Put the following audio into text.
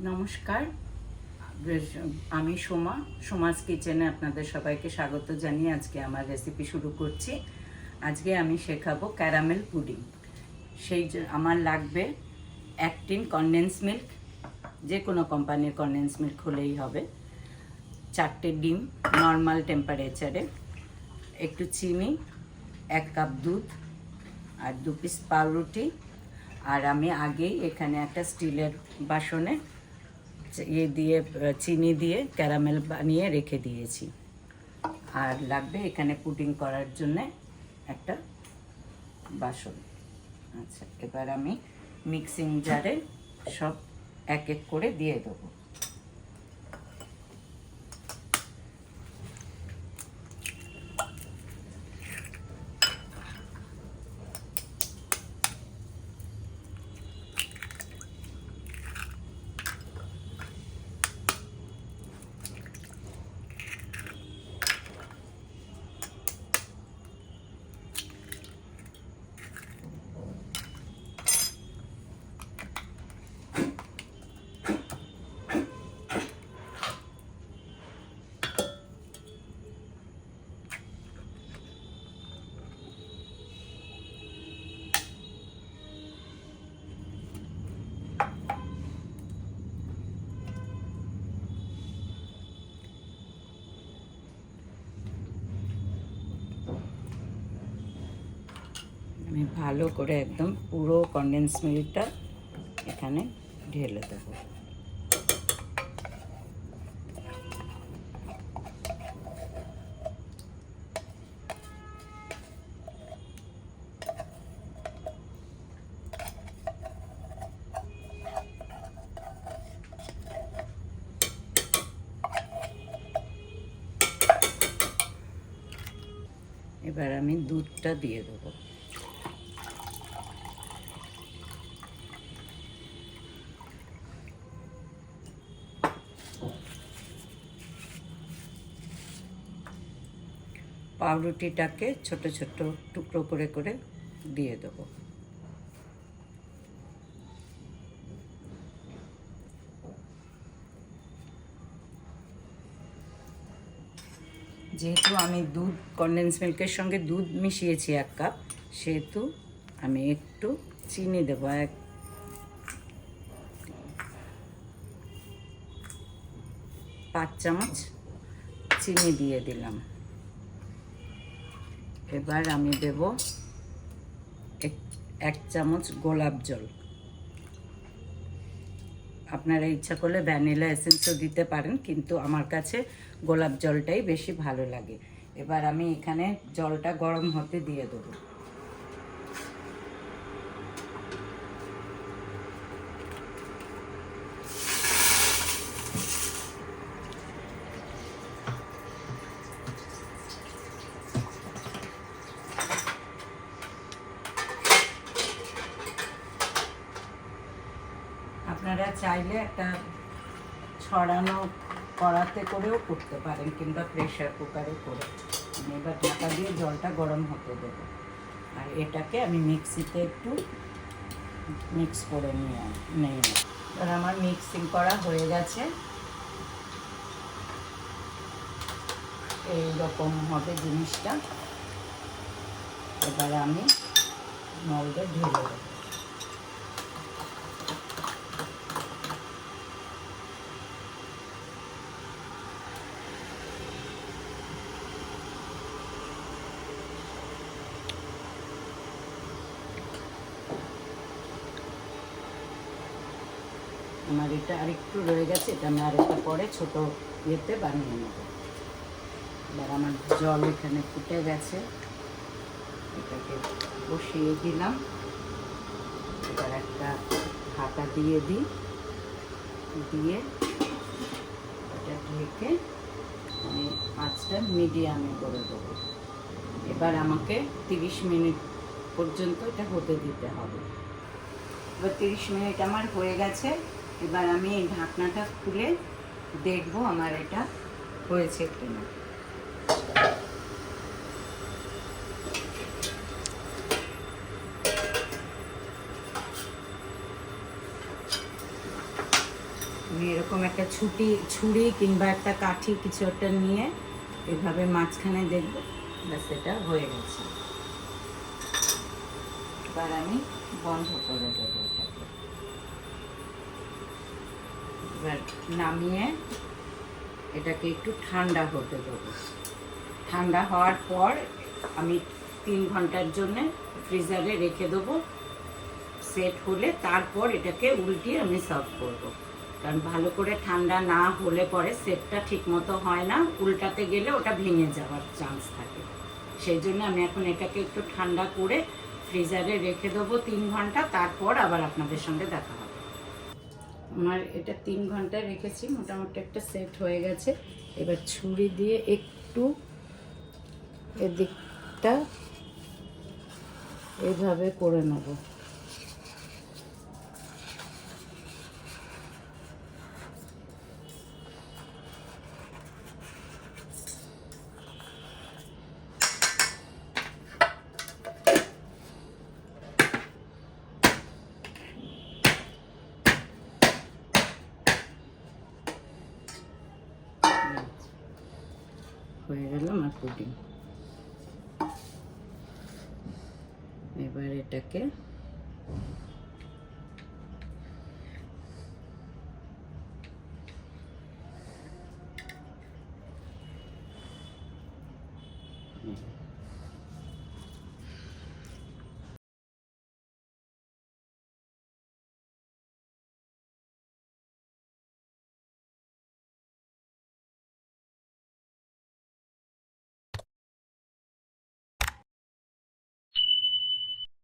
নমস্কার, আমি সোমাস কিচেনে আপনাদের সবাইকে স্বাগত জানিয়ে আজকে আমার রেসিপি শুরু করছি। আজকে আমি শেখাবো ক্যারামেল পুডিং। আমার লাগবে 1 টিন কনডেন্স মিল্ক, যে কোনো কোম্পানির কনডেন্স মিল্ক হলেই হবে, 4টে ডিম নর্মাল টেম্পারেচারে, একটু চিনি, 1 কাপ দুধ আর 2 পিস পাউরুটি। আর আমি আগেই এখানে একটা স্টিলের বাসনে চিনি দিয়ে ক্যারামেল বানিয়ে রেখে দিয়েছি। আর লাগবে এখানে পুডিং করার জন্যে একটা বাসন। আচ্ছা, এবার আমি মিক্সিং জারে সব এক এক করে দিয়ে দেবো। আমি ভালো করে একদম পুরো কনডেন্স মিল্কটা এখানে ঢেলে দেবো। এবার আমি দুধটা দিয়ে দেবো। পাউরুটিটাকে ছোট ছোট টুকরো করে করে দিয়ে দেবো। যেহেতু আমি দুধ কনডেন্স মিল্কের সঙ্গে দুধ মিশিয়েছি 1 কাপ, সেহেতু আমি একটু চিনি দেবো। 5 চামচ চিনি দিয়ে দিলাম। এবার আমি দেব 1 চামচ গোলাপ জল। আপনারা ইচ্ছা করলে ভ্যানিলা এসেন্সও দিতে পারেন, কিন্তু আমার কাছে গোলাপ জলটাই বেশি ভালো লাগে। এবার আমি এখানে জলটা গরম হতে দিয়ে দেবো। আপনারা চাইলে একটা ছড়ানো কড়াতে করেও করতে পারেন, কিংবা প্রেসার কুকারে করে। আমি এবার ঢাকা দিয়ে জলটা গরম হতে দেবো। আর এটাকে আমি মিক্সিতে একটু মিক্স করে নিয়ে এবার আমার মিক্সিং করা হয়ে গেছে। এইরকম হবে জিনিসটা। এবার আমি মলটা ঢেলে দেবো। আমার এটা আরেকটু রয়ে গেছে, এটা আমি আরেকটা পরে ছোট ইয়েতে বানিয়ে নেব। এবার আমার জল এখানে ফুটে গেছে, এটাকে বসিয়ে দিলাম। এবার একটা ঢাকা দিয়ে দিই, দিয়ে এটা ঢেকে আমি আঁচটা মিডিয়ামে করে দেবো। এবার আমাকে 30 মিনিট পর্যন্ত এটা হতে দিতে হবে। এবার 30 মিনিট আমার হয়ে গেছে। এবার আমি এই ঢাকনাটা খুলে দেখবো আমার এটা হয়েছে কিনা। আমি এরকম একটা ছুরি কিংবা একটা কাঠি কিছু একটা নিয়ে এভাবে মাঝখানে দেখব, ব্যাস এটা হয়ে গেছে। এবার আমি বন্ধ করে দেবো এটাকে। এবার নামিয়ে এটাকে একটু ঠান্ডা হতে দেবো। ঠান্ডা হওয়ার পর আমি 3 ঘন্টার জন্য ফ্রিজারে রেখে দেবো। সেট হলে তারপর এটাকে উল্টিয়ে আমি সার্ভ করব। কারণ ভালো করে ঠান্ডা না হলে পরে সেটটা ঠিক মতো হয় না, উল্টাতে গেলে ওটা ভেঙে যাওয়ার চান্স থাকে। সেই জন্য আমি এখন এটাকে একটু ঠান্ডা করে ফ্রিজারে রেখে দেবো 3 ঘন্টা, তারপর আবার আপনাদের সঙ্গে দেখা হবে। আমার এটা 3 ঘন্টা রেখেছি, মোটামুটি একটা সেট হয়ে গেছে। এবার ছুরি দিয়ে একটু এদিকটা এইভাবে করে নেব। হয়ে গেল আমার পুডিং। এবার এটাকে